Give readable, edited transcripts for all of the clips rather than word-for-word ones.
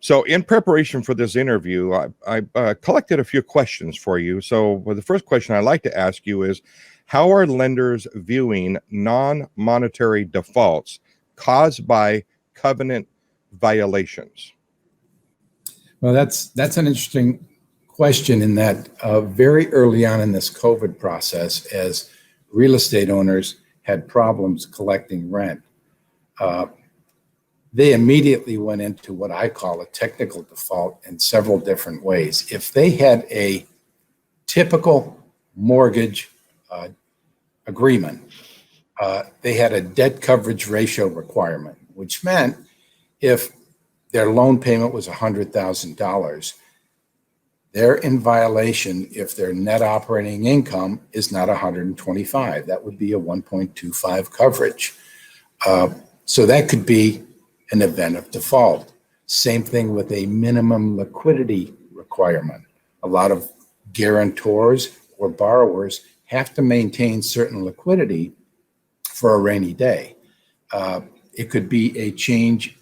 So in preparation for this interview, I collected a few questions for you. So well, the first question I'd like to ask you is, how are lenders viewing non-monetary defaults caused by covenant violations? Well, that's an interesting question in that very early on in this COVID process, as real estate owners had problems collecting rent, they immediately went into what I call a technical default in several different ways. If they had a typical mortgage agreement, they had a debt coverage ratio requirement, which meant if their loan payment was $100,000, they're in violation if their net operating income is not 125. That would be a 1.25 coverage. So that could be an event of default. Same thing with a minimum liquidity requirement. A lot of guarantors or borrowers have to maintain certain liquidity for a rainy day. It could be a change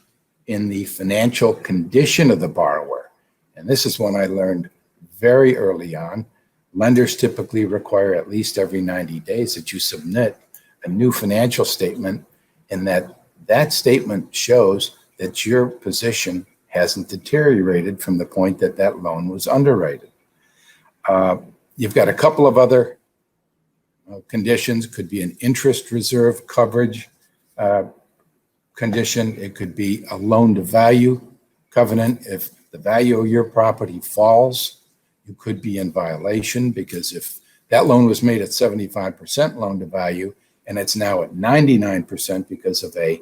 in the financial condition of the borrower. And this is one I learned very early on. Lenders typically require at least every 90 days that you submit a new financial statement, and that statement shows that your position hasn't deteriorated from the point that that loan was underwritten. You've got a couple of other conditions. Could be an interest reserve coverage condition. It could be a loan to value covenant. If the value of your property falls, you could be in violation, because if that loan was made at 75% loan to value and it's now at 99% because of a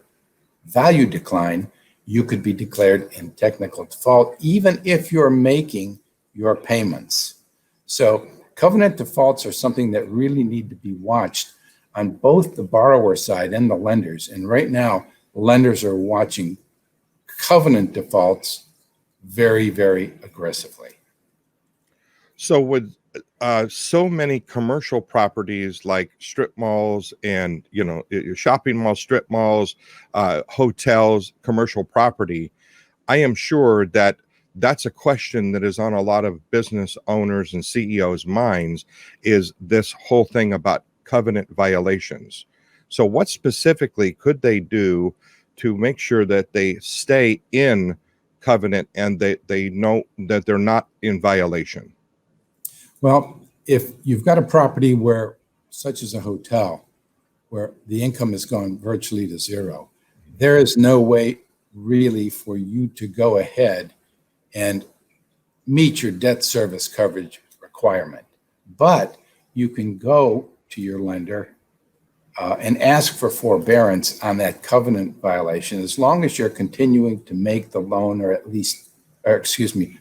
value decline, you could be declared in technical default, even if you're making your payments. So covenant defaults are something that really need to be watched on both the borrower side and the lenders. And right now, lenders are watching covenant defaults very, very aggressively. So with so many commercial properties like strip malls and, shopping malls, strip malls, hotels, commercial property, I am sure that that's a question that is on a lot of business owners and CEOs' minds, is this whole thing about covenant violations. So what specifically could they do to make sure that they stay in covenant and they know that they're not in violation? Well, if you've got a property where, such as a hotel, where the income has gone virtually to zero, there is no way really for you to go ahead and meet your debt service coverage requirement. But you can go to your lender and ask for forbearance on that covenant violation, as long as you're continuing to make the loan, or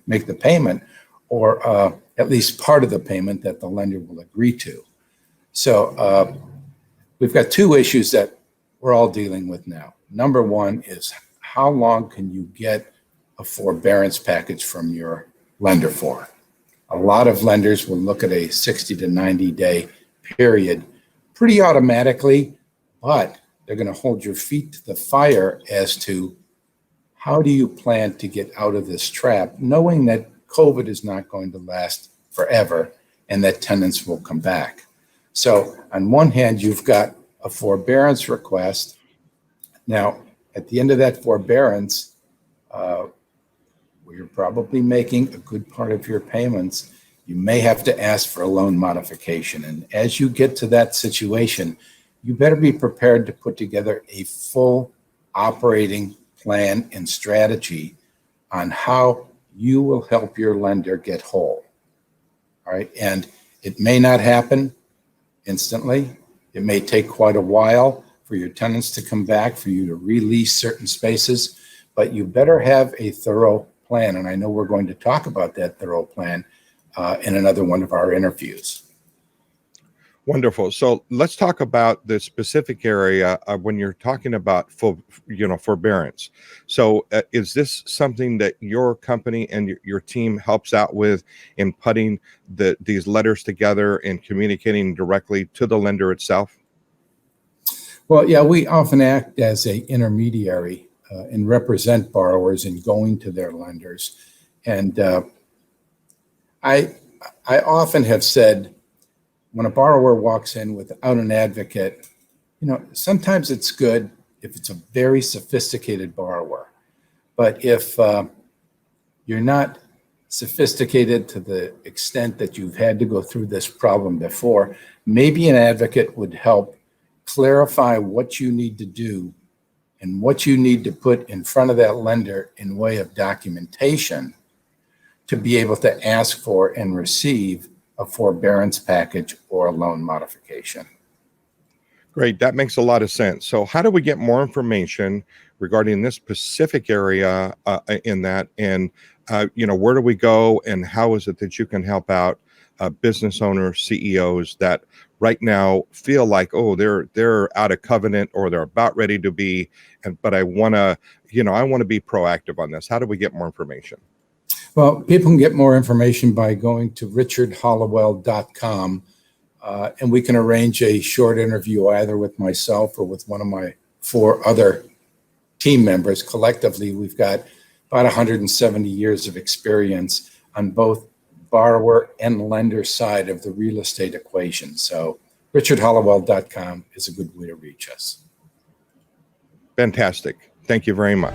make the payment, or at least part of the payment that the lender will agree to. So we've got two issues that we're all dealing with now. Number one is, how long can you get a forbearance package from your lender for? A lot of lenders will look at a 60 to 90 day period pretty automatically, but they're going to hold your feet to the fire as to how do you plan to get out of this trap, knowing that COVID is not going to last forever and that tenants will come back. So on one hand, you've got a forbearance request. Now, at the end of that forbearance, where you're probably making a good part of your payments, you may have to ask for a loan modification. And as you get to that situation, you better be prepared to put together a full operating plan and strategy on how you will help your lender get whole. All right. And it may not happen instantly. It may take quite a while for your tenants to come back, for you to release certain spaces, but you better have a thorough plan. And I know we're going to talk about that thorough plan in another one of our interviews. Wonderful. So let's talk about the specific area when you're talking about forbearance. So is this something that your company and your team helps out with in putting these letters together and communicating directly to the lender itself? Well, yeah, we often act as an intermediary and represent borrowers in going to their lenders. And I often have said, when a borrower walks in without an advocate, sometimes it's good if it's a very sophisticated borrower. But if you're not sophisticated to the extent that you've had to go through this problem before, maybe an advocate would help clarify what you need to do and what you need to put in front of that lender in way of documentation to be able to ask for and receive a forbearance package or a loan modification. Great. That makes a lot of sense. So how do we get more information regarding this specific area in that? And, where do we go, and how is it that you can help out business owners, CEOs that right now feel like, oh, they're out of covenant, or they're about ready to be, but I want to be proactive on this. How do we get more information? Well, people can get more information by going to richardhollowell.com, and we can arrange a short interview either with myself or with one of my 4 other team members. Collectively, we've got about 170 years of experience on both borrower and lender side of the real estate equation. So richardhollowell.com is a good way to reach us. Fantastic. Thank you very much.